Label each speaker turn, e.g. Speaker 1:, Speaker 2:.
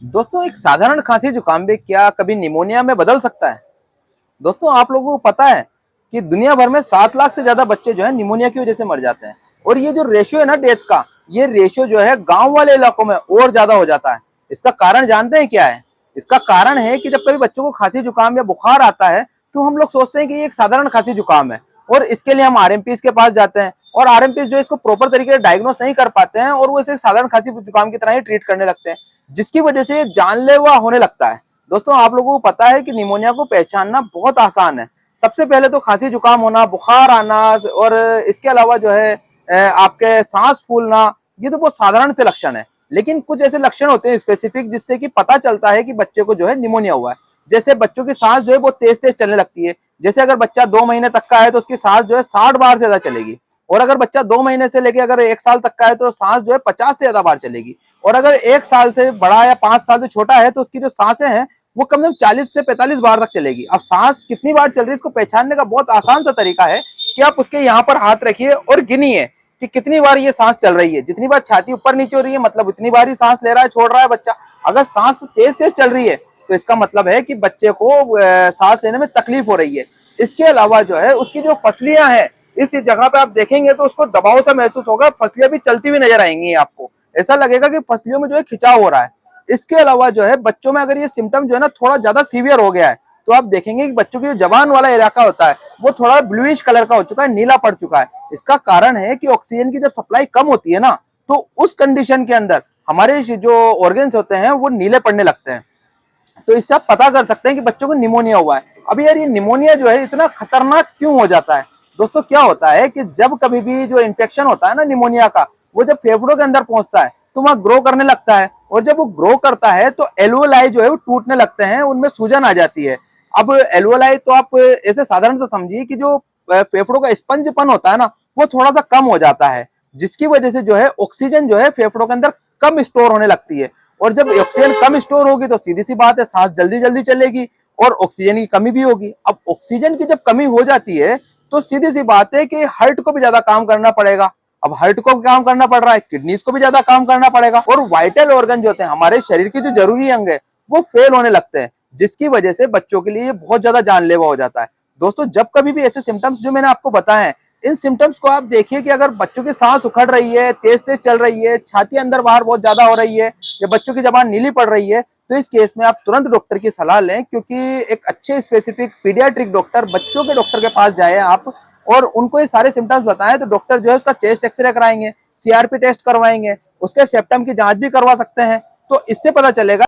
Speaker 1: दोस्तों, एक साधारण खांसी जुकाम भी क्या कभी निमोनिया में बदल सकता है? दोस्तों, आप लोगों को पता है कि दुनिया भर में 7 लाख से ज्यादा बच्चे जो है निमोनिया की वजह से मर जाते हैं। और ये जो रेशियो है ना डेथ का, ये रेशियो जो है गांव वाले इलाकों में और ज्यादा हो जाता है। इसका कारण जानते हैं क्या है? इसका कारण है कि जब कभी बच्चों को खांसी जुकाम या बुखार आता है तो हम लोग सोचते हैं कि ये एक साधारण खांसी जुकाम है, और इसके लिए हम आरएमपीज के पास जाते हैं। और आरएमपीज जो इसको प्रॉपर तरीके से डायग्नोस नहीं कर पाते हैं और वो इसे साधारण खांसी जुकाम की तरह ही ट्रीट करने लगते हैं, जिसकी वजह से ये जानलेवा होने लगता है। दोस्तों, आप लोगों को पता है कि निमोनिया को पहचानना बहुत आसान है। सबसे पहले तो खांसी जुकाम होना, बुखार आना, और इसके अलावा जो है आपके सांस फूलना, ये तो बहुत साधारण से लक्षण है। लेकिन कुछ ऐसे लक्षण होते हैं स्पेसिफिक, जिससे कि पता चलता है कि बच्चे को जो है निमोनिया हुआ है। जैसे बच्चों की सांस जो है बहुत तेज तेज चलने लगती है। जैसे अगर बच्चा 2 महीने तक का है तो उसकी सांस जो है 60 बार से ज्यादा चलेगी। और अगर बच्चा 2 महीने से लेके अगर 1 साल तक का है तो सांस जो है 50 से ज्यादा बार चलेगी। और अगर 1 साल से बड़ा या 5 साल से छोटा है तो उसकी जो सांसें हैं वो कम से कम 40 से 45 बार तक चलेगी। अब सांस कितनी बार चल रही है इसको पहचानने का बहुत आसान सा तरीका है कि आप उसके यहाँ पर हाथ रखिए और गिनिए कि कितनी बार ये सांस चल रही है। जितनी बार छाती ऊपर नीचे हो रही है मतलब उतनी बार ही सांस ले रहा है, छोड़ रहा है बच्चा। अगर सांस तेज तेज चल रही है तो इसका मतलब है कि बच्चे को सांस लेने में तकलीफ हो रही है। इसके अलावा जो है उसकी जो फसलियां हैं, इस जगह पे आप देखेंगे तो उसको दबाव सा महसूस होगा, फसलियां भी चलती हुई नजर आएंगी आपको। ऐसा लगेगा कि फसलियों में जो है खिंचाव हो रहा है। इसके अलावा जो है बच्चों में अगर ये सिम्टम जो है ना थोड़ा ज्यादा सीवियर हो गया है तो आप देखेंगे कि बच्चों की जो जबान वाला इलाका होता है वो थोड़ा ब्लूइश कलर का हो चुका है, नीला पड़ चुका है। इसका कारण है कि ऑक्सीजन की जब सप्लाई कम होती है ना तो उस कंडीशन के अंदर हमारे जो ऑर्गन्स होते हैं वो नीले पड़ने लगते हैं। तो इससे आप पता कर सकते हैं कि बच्चों को निमोनिया हुआ है। अब यार ये निमोनिया जो है इतना खतरनाक क्यों हो जाता है? दोस्तों, क्या होता है कि जब कभी भी जो इन्फेक्शन होता है ना निमोनिया का, वो जब फेफड़ों के अंदर पहुंचता है तो वहां ग्रो करने लगता है। और जब वो ग्रो करता है तो एल्वोलाई जो है वो टूटने लगते हैं, उनमें सूजन आ जाती है। अब एल्वोलाई तो आप ऐसे साधारण से समझिए कि जो फेफड़ों का स्पंजपन होता है ना वो थोड़ा सा कम हो जाता है, जिसकी वजह से जो है ऑक्सीजन जो है फेफड़ों के अंदर कम स्टोर होने लगती है। और जब ऑक्सीजन कम स्टोर होगी तो सीधी सी बात है सांस जल्दी जल्दी चलेगी और ऑक्सीजन की कमी भी होगी। अब ऑक्सीजन की जब कमी हो जाती है तो सीधी सी बात है कि हार्ट को भी ज्यादा काम करना पड़ेगा। अब हार्ट को काम करना पड़ रहा है, किडनीज को भी ज्यादा काम करना पड़ेगा, और वाइटल ऑर्गन जो होते हैं हमारे शरीर के जो जरूरी अंग है वो फेल होने लगते हैं, जिसकी वजह से बच्चों के लिए बहुत ज्यादा जानलेवा हो जाता है। दोस्तों, जब कभी भी ऐसे सिम्टम्स जो मैंने आपको बताए हैं, इन सिम्टम्स को आप देखिए कि अगर बच्चों की सांस उखड़ रही है, तेज तेज चल रही है, छाती अंदर बाहर बहुत ज्यादा हो रही है, या बच्चों की जबान नीली पड़ रही है, तो इस केस में आप तुरंत डॉक्टर की सलाह लें। क्योंकि एक अच्छे स्पेसिफिक पीडियाट्रिक डॉक्टर, बच्चों के डॉक्टर के पास जाए आप, और उनको ये सारे सिम्टम्स बताएं तो डॉक्टर जो है उसका चेस्ट एक्सरे कराएंगे, सीआरपी टेस्ट करवाएंगे, उसके सेप्टम की जांच भी करवा सकते हैं। तो इससे पता चलेगा